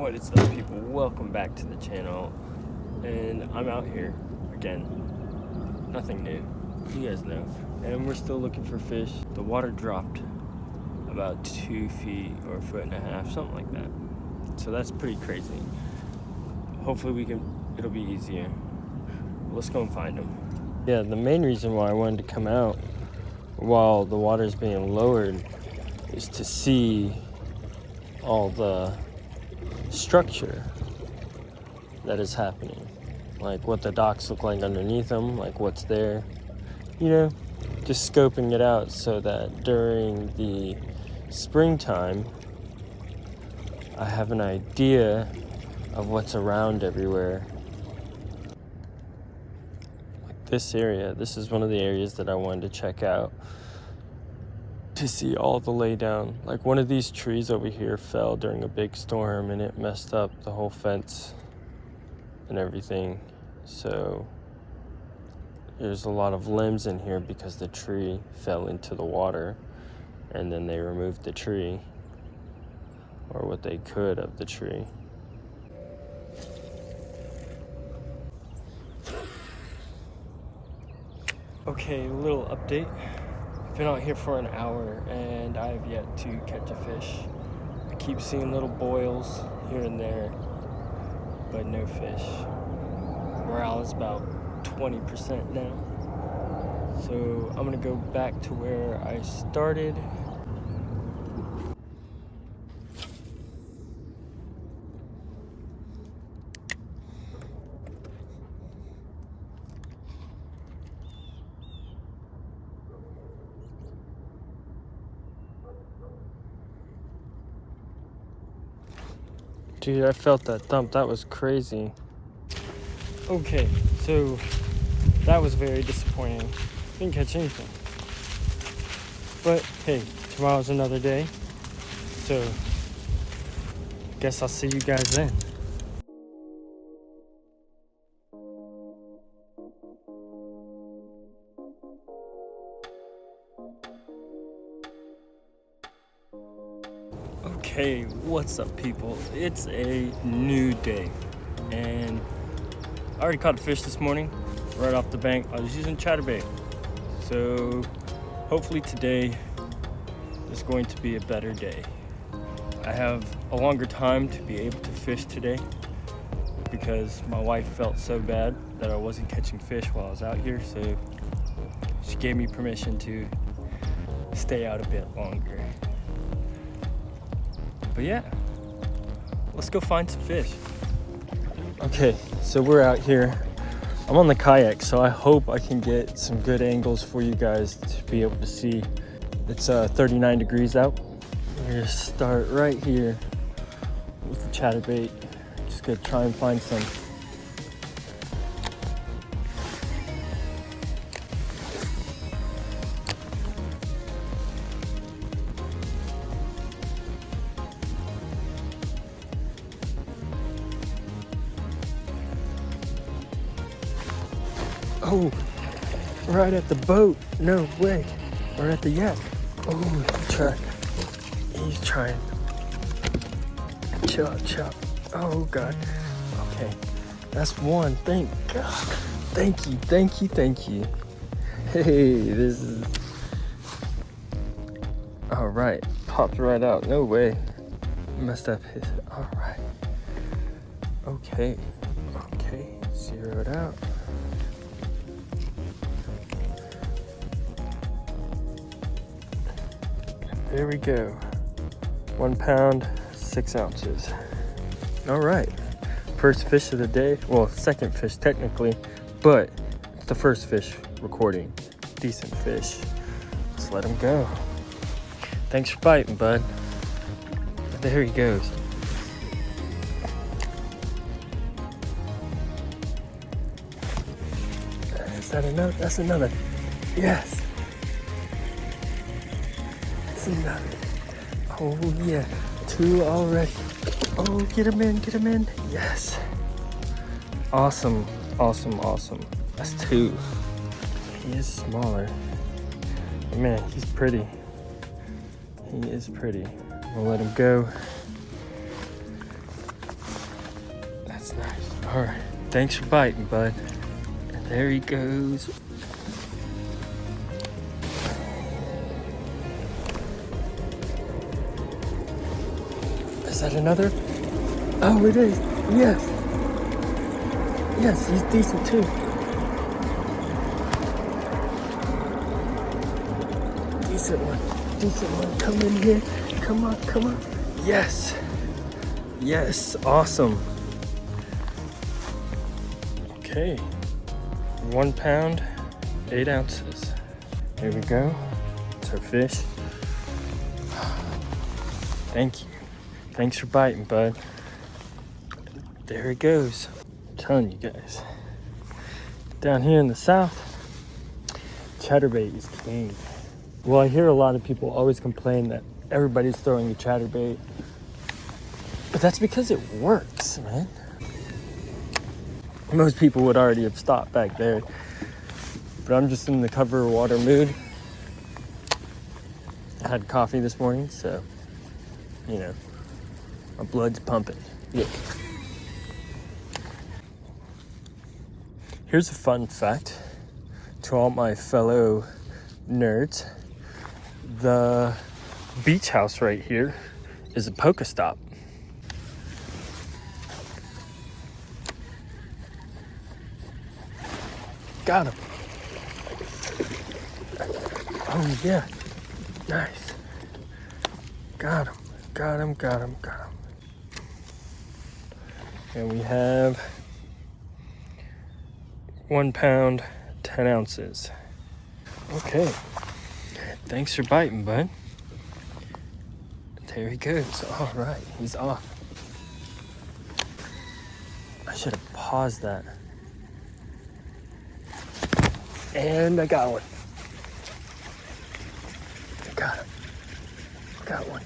What is up, people? Welcome back to the channel. And I'm out here again. Nothing new, you guys know. And we're still looking for fish. The water dropped about 2 feet or a foot and a half, something like that. So that's pretty crazy. Hopefully it'll be easier. Let's go and find them. Yeah, the main reason why I wanted to come out while the water's being lowered is to see all the structure that is happening, like what the docks look like underneath them, like what's there, you know, just scoping it out so that during the springtime I have an idea of what's around everywhere. Like this area, this is one of the areas that I wanted to check out to see all the laydown. Like one of these trees over here fell during a big storm and it messed up the whole fence and everything. So there's a lot of limbs in here because the tree fell into the water and then they removed the tree, or what they could of the tree. Okay, a little update. Been out here for an hour and I have yet to catch a fish. I keep seeing little boils here and there, but no fish. Morale is about 20% now. So I'm gonna go back to where I started. Dude, I felt that thump. That was crazy. Okay, so that was very disappointing. Didn't catch anything. But hey, tomorrow's another day. So guess I'll see you guys then. Okay, what's up, people? It's a new day and I already caught a fish this morning right off the bank. I was using chatterbait, so hopefully today is going to be a better day. I have a longer time to be able to fish today because my wife felt so bad that I wasn't catching fish while I was out here, so she gave me permission to stay out a bit longer. But yeah, let's go find some fish. Okay, so we're out here. I'm on the kayak, so I hope I can get some good angles for you guys to be able to see. It's 39 degrees out. We're gonna start right here with the chatterbait. Just gonna try and find some. Oh, right at the boat. No way. Or at the yak. Oh, track. He's trying. Chop, chop. Oh, God. Okay. That's one. Thank God. Thank you, thank you, thank you. Hey, this is... All right. Popped right out. No way. Messed up his... All right. Okay. Okay. Zeroed out. There we go. 1 pound, 6 ounces. All right. First fish of the day. Well, second fish technically, but the first fish recording. Decent fish. Let's let him go. Thanks for biting, bud. There he goes. Is that another? That's another. Yes. Another. Oh yeah, 2 already. Oh, get him in. Yes. Awesome, awesome, awesome. That's 2. He is smaller. But man, he's pretty. He is pretty. We'll let him go. That's nice. All right, thanks for biting, bud. And there he goes. Is that another? Oh, it is. Yes. Yes, he's decent too. Decent one. Decent one. Come in here. Come on, come on. Yes. Yes, awesome. Okay. 1 pound, 8 ounces. Here we go. It's our fish. Thank you. Thanks for biting, bud. There he goes. I'm telling you guys. Down here in the south, chatterbait is king. Well, I hear a lot of people always complain that everybody's throwing a chatterbait, but that's because it works, man. Most people would already have stopped back there, but I'm just in the cover water mood. I had coffee this morning, so, you know, my blood's pumping. Yeah. Here's a fun fact to all my fellow nerds. The beach house right here is a Pokestop. Got him. Oh yeah, nice. Got him, got him, got him, got him. And we have 1 pound, 10 ounces. Okay, thanks for biting, bud. There he goes. All right, he's off. I should have paused that. And I got one. I got him. Got one.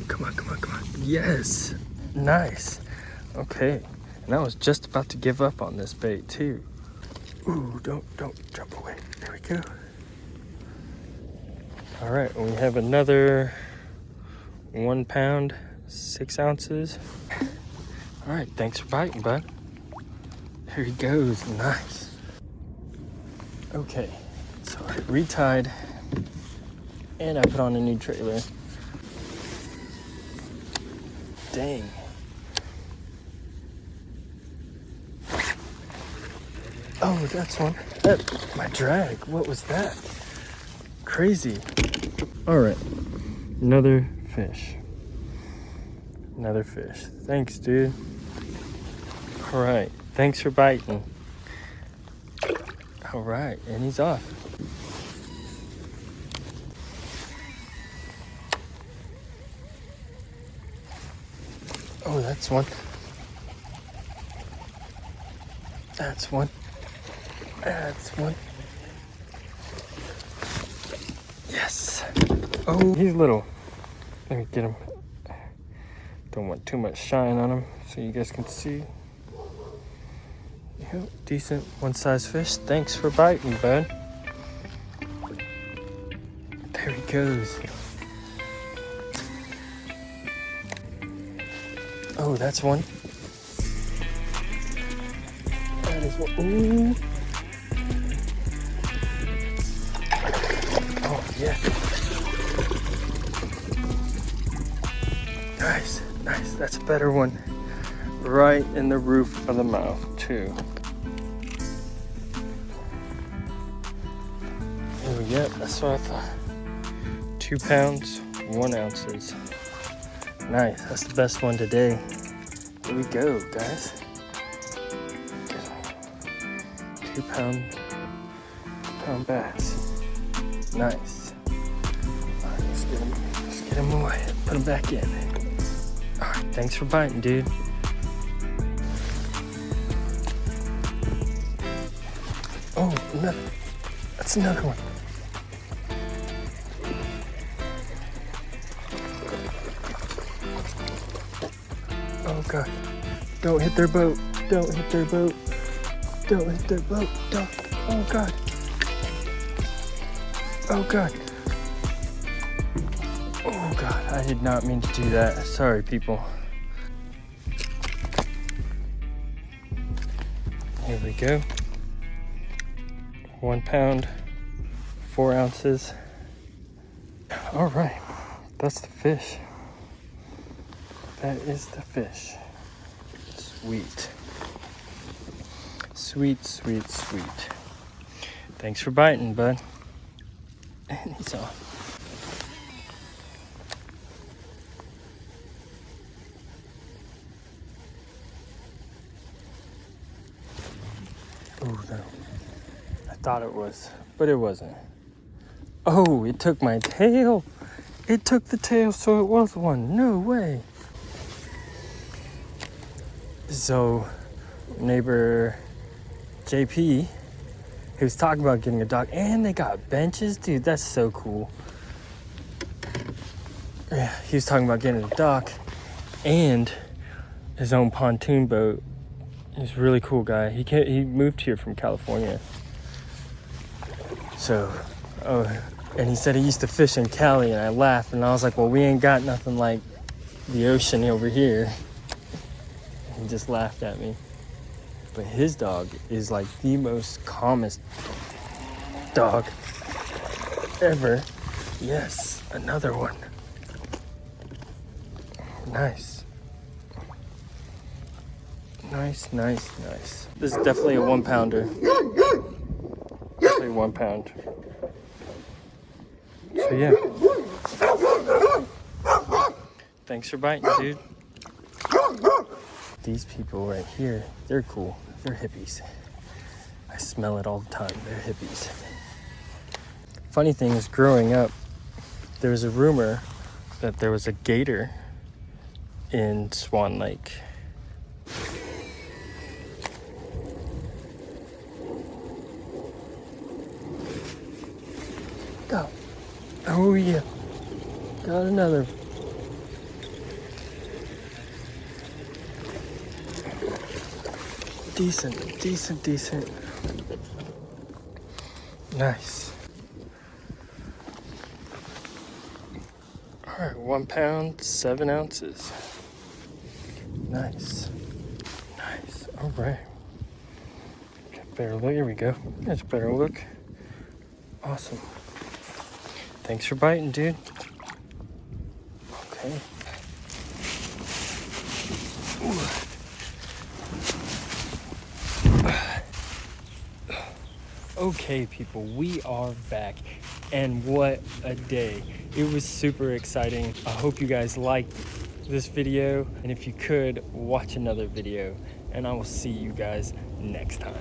Come on, come on, come on. Yes. Nice. Okay. And I was just about to give up on this bait too. Ooh, don't jump away. There we go. All right, and we have another 1 pound, 6 ounces. All right, thanks for biting, bud. There he goes, nice. Okay, so I retied and I put on a new trailer. Dang. Oh, that's one. My drag, what was that? Crazy. All right, another fish. Another fish. Thanks, dude. All right, thanks for biting. All right, and he's off. Oh, that's one. That's one. That's one. Yes. Oh, he's little. Let me get him. Don't want too much shine on him so you guys can see. Yep, decent one-size fish. Thanks for biting, bud. There he goes. Oh, that's one. That is one. Ooh. Oh, yes. Nice, nice. That's a better one. Right in the roof of the mouth, too. Oh, yeah, that's what I thought. 2 pounds, 1 ounces. Nice, that's the best one today. Here we go, guys. 2 pound bass. Nice. All right, let's get him away. Put him back in. All right, thanks for biting, dude. Oh, another. That's another one. Oh God, don't hit their boat. Don't hit their boat. Don't hit their boat. Don't. Oh God. Oh God. Oh. Oh God, I did not mean to do that. Sorry, people. Here we go. 1 pound, 4 ounces. All right, that's the fish. That is the fish. Sweet. Sweet, sweet, sweet. Thanks for biting, bud. And he's on. Oh no. I thought it was, but it wasn't. Oh, it took my tail. It took the tail, so it was one. No way. So, neighbor JP, he was talking about getting a dock, and they got benches. Dude, that's so cool. Yeah, he was talking about getting a dock and his own pontoon boat. He's a really cool guy. He moved here from California. So, and he said he used to fish in Kaale, and I laughed, and I was like, well, we ain't got nothing like the ocean over here. He just laughed at me. But his dog is like the most calmest dog ever. Yes, another one. Nice. Nice, nice, nice. This is definitely a 1 pounder. Definitely 1 pound. So yeah. Thanks for biting, dude. These people right here, they're cool. They're hippies. I smell it all the time. They're hippies. Funny thing is, growing up, there was a rumor that there was a gator in Swan Lake. Go. Oh yeah. Got another. Decent, decent, decent. Nice. All right, 1 pound, 7 ounces. Nice. Nice. All right. Get better look. Here we go. That's a better look. Awesome. Thanks for biting, dude. Okay. Ooh. Okay, people, we are back, and what a day. It was super exciting. I hope you guys liked this video, and if you could, watch another video, and I will see you guys next time.